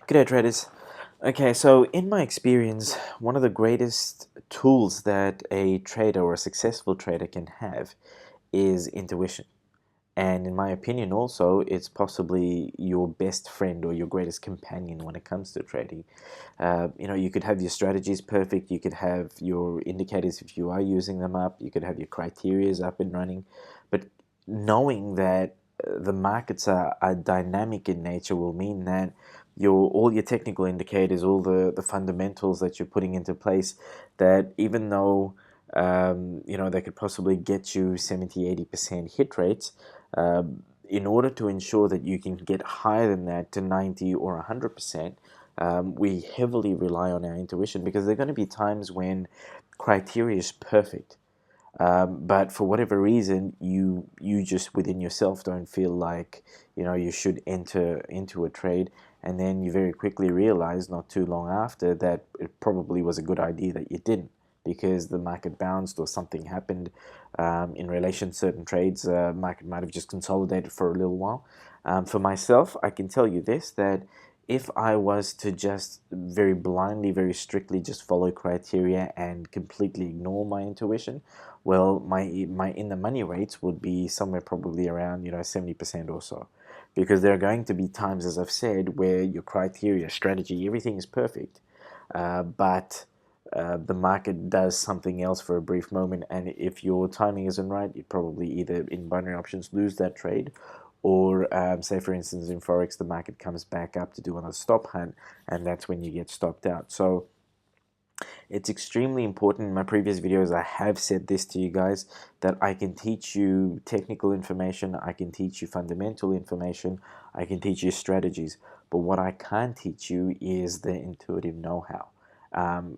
G'day traders. Okay, so in my experience, one of the greatest tools that a trader or a successful trader can have is intuition. And in my opinion also, it's possibly your best friend or your greatest companion when it comes to trading. You could have your strategies perfect, you could have your indicators if you are using them up, you could have your criterias up and running, but knowing that the markets are dynamic in nature will mean that all your technical indicators, all the fundamentals that you're putting into place, that even though they could possibly get you 70-80% hit rates, in order to ensure that you can get higher than that to 90 or 100%, we heavily rely on our intuition, because there are going to be times when criteria is perfect, but for whatever reason, you just within yourself don't feel like you should enter into a trade, and then you very quickly realize not too long after that it probably was a good idea that you didn't, because the market bounced or something happened in relation to certain trades. Market might have just consolidated for a little while. For myself, I can tell you this, that if I was to just very blindly, very strictly just follow criteria and completely ignore my intuition, well, my in the money rates would be somewhere probably around 70% or so, because there are going to be times, as I've said, where your criteria, strategy, everything is perfect, but the market does something else for a brief moment, and if your timing isn't right, you probably either in binary options lose that trade, or say for instance in forex the market comes back up to do another stop hunt, and that's when you get stopped out. So it's extremely important. In my previous videos I have said this to you guys, that I can teach you technical information, I can teach you fundamental information, I can teach you strategies, but what I can't teach you is the intuitive know-how.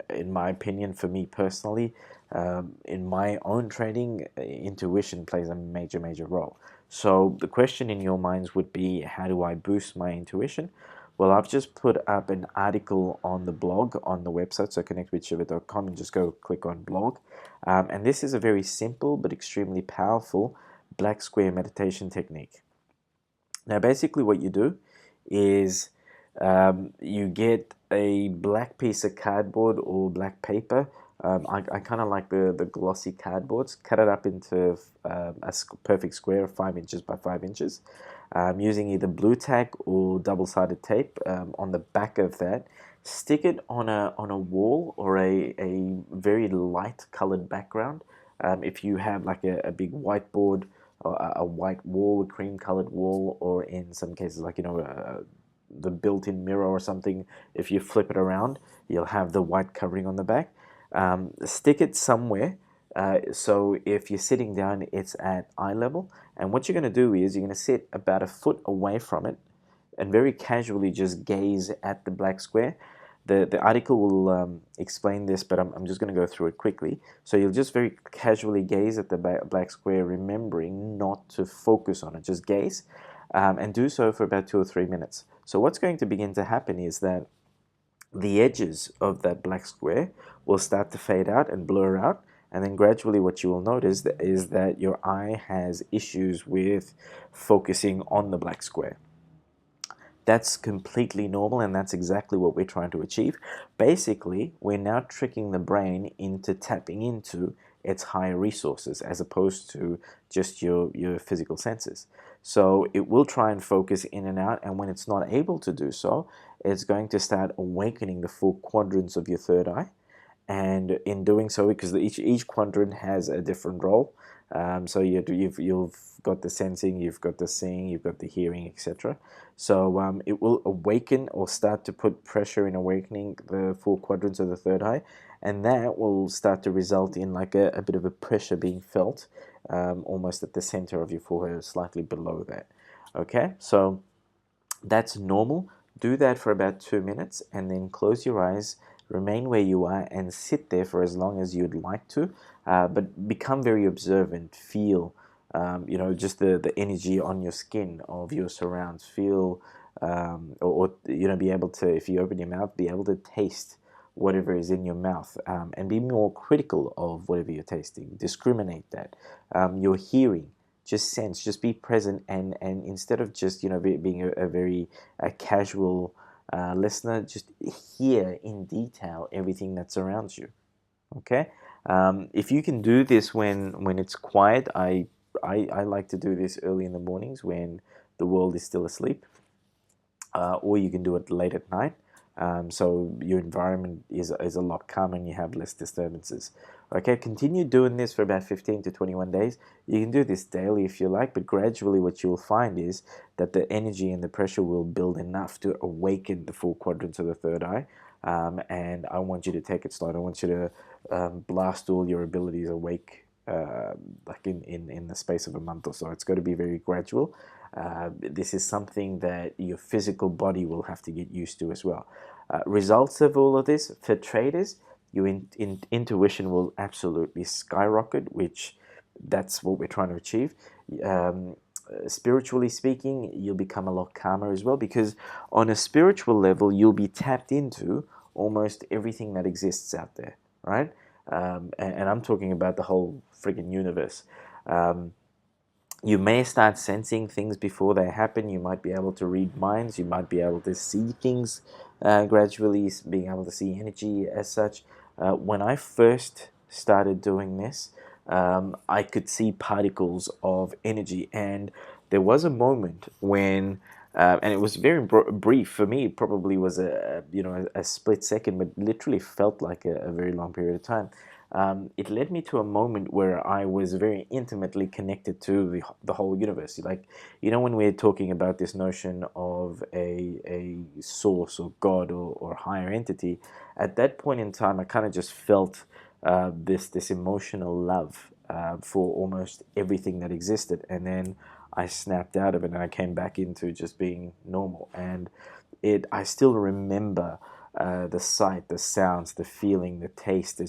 In my opinion, for me personally, in my own trading, intuition plays a major role. So the question in your minds would be, how do I boost my intuition? Well, I've just put up an article on the blog, on the website, so connectwithshiva.com, and just go click on blog. And this is a very simple but extremely powerful black square meditation technique. Now, basically what you do is you get a black piece of cardboard or black paper. I kind of like the glossy cardboards. Cut it up into a perfect square of 5 inches by 5 inches, using either blue tack or double-sided tape. On the back of that, stick it on a wall or a very light colored background. If you have like a big whiteboard, or a white wall, a cream colored wall, or in some cases like the built-in mirror or something, if you flip it around, you'll have the white covering on the back. Stick it somewhere, so if you're sitting down, it's at eye level, and what you're going to do is you're going to sit about a foot away from it and very casually just gaze at the black square. The article will explain this, but I'm just going to go through it quickly. So you'll just very casually gaze at the black square, remembering not to focus on it, just gaze, and do so for about 2 or 3 minutes. So what's going to begin to happen is that the edges of that black square will start to fade out and blur out, and then gradually what you will notice is that your eye has issues with focusing on the black square. That's completely normal, and that's exactly what we're trying to achieve. Basically, we're now tricking the brain into tapping into its higher resources as opposed to just your physical senses. So it will try and focus in and out, and when it's not able to do so, it's going to start awakening the 4 quadrants of your third eye. And in doing so, because each quadrant has a different role, so you've got the sensing, you've got the seeing, you've got the hearing, etc. So it will awaken or start to put pressure in awakening the 4 quadrants of the third eye, and that will start to result in like a bit of a pressure being felt, almost at the center of your forehead, slightly below that. Okay, so that's normal. Do that for about 2 minutes, and then close your eyes, remain where you are, and sit there for as long as you'd like to, but become very observant. Feel just the energy on your skin of your surrounds. Feel or be able to, if you open your mouth, be able to taste whatever is in your mouth, and be more critical of whatever you're tasting. Discriminate that. Your hearing, just sense, just be present, and instead of just being a very casual listener, just hear in detail everything that's around you. Okay, if you can do this when it's quiet, I like to do this early in the mornings when the world is still asleep, or you can do it late at night. So your environment is a lot calmer and you have less disturbances. Okay, continue doing this for about 15 to 21 days. You can do this daily if you like, but gradually what you'll find is that the energy and the pressure will build enough to awaken the full quadrants of the third eye. And I want you to take it slow. I want you to blast all your abilities awake, like in the space of a month or so. It's got to be very gradual. This is something that your physical body will have to get used to as well. Results of all of this for traders, your intuition will absolutely skyrocket, which that's what we're trying to achieve. Um, Spiritually speaking, you'll become a lot calmer as well, because on a spiritual level, you'll be tapped into almost everything that exists out there, right? And I'm talking about the whole friggin' universe. Um, you may start sensing things before they happen. You might be able to read minds. You might be able to see things gradually, being able to see energy as such. When I first started doing this, I could see particles of energy, and there was a moment when, and it was very brief for me. It probably was a split second, but literally felt like a very long period of time. It led me to a moment where I was very intimately connected to the whole universe. Like, when we're talking about this notion of a source or God or higher entity, at that point in time, I kind of just felt this emotional love for almost everything that existed. And then I snapped out of it and I came back into just being normal. And I still remember the sight, the sounds, the feeling, the taste.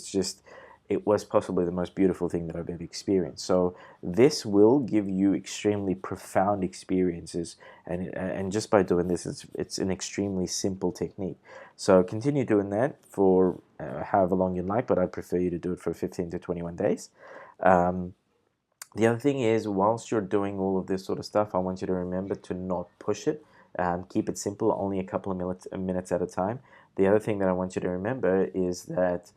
It was possibly the most beautiful thing that I've ever experienced. So this will give you extremely profound experiences, and just by doing this, it's an extremely simple technique. So continue doing that for however long you like, but I'd prefer you to do it for 15 to 21 days. Um, the other thing is, whilst you're doing all of this sort of stuff, I want you to remember to not push it. Keep it simple, only a couple of minutes at a time. The other thing that I want you to remember is that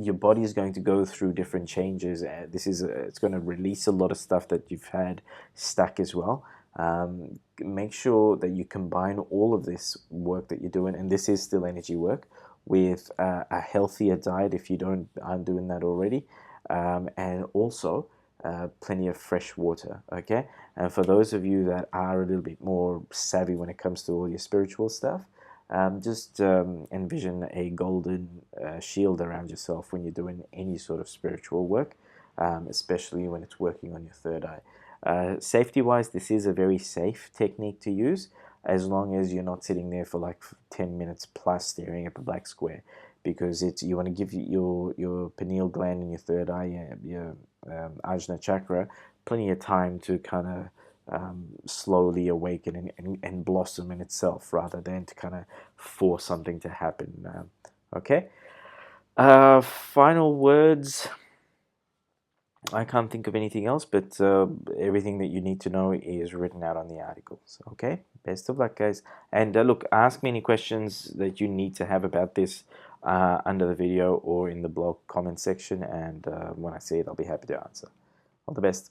your body is going to go through different changes. It's going to release a lot of stuff that you've had stuck as well. Make sure that you combine all of this work that you're doing, and this is still energy work, with a healthier diet if you aren't doing that already, and also plenty of fresh water. Okay, and for those of you that are a little bit more savvy when it comes to all your spiritual stuff, just envision a golden shield around yourself when you're doing any sort of spiritual work, especially when it's working on your third eye. Safety wise, this is a very safe technique to use, as long as you're not sitting there for like 10 minutes plus staring at the black square, because you want to give your pineal gland and your third eye, your ajna chakra, plenty of time to kind of slowly awaken and blossom in itself, rather than to kind of force something to happen. Okay. Final words. I can't think of anything else, but everything that you need to know is written out on the articles. Okay, best of luck, guys. And look, ask me any questions that you need to have about this under the video or in the blog comment section, and when I see it, I'll be happy to answer. All the best.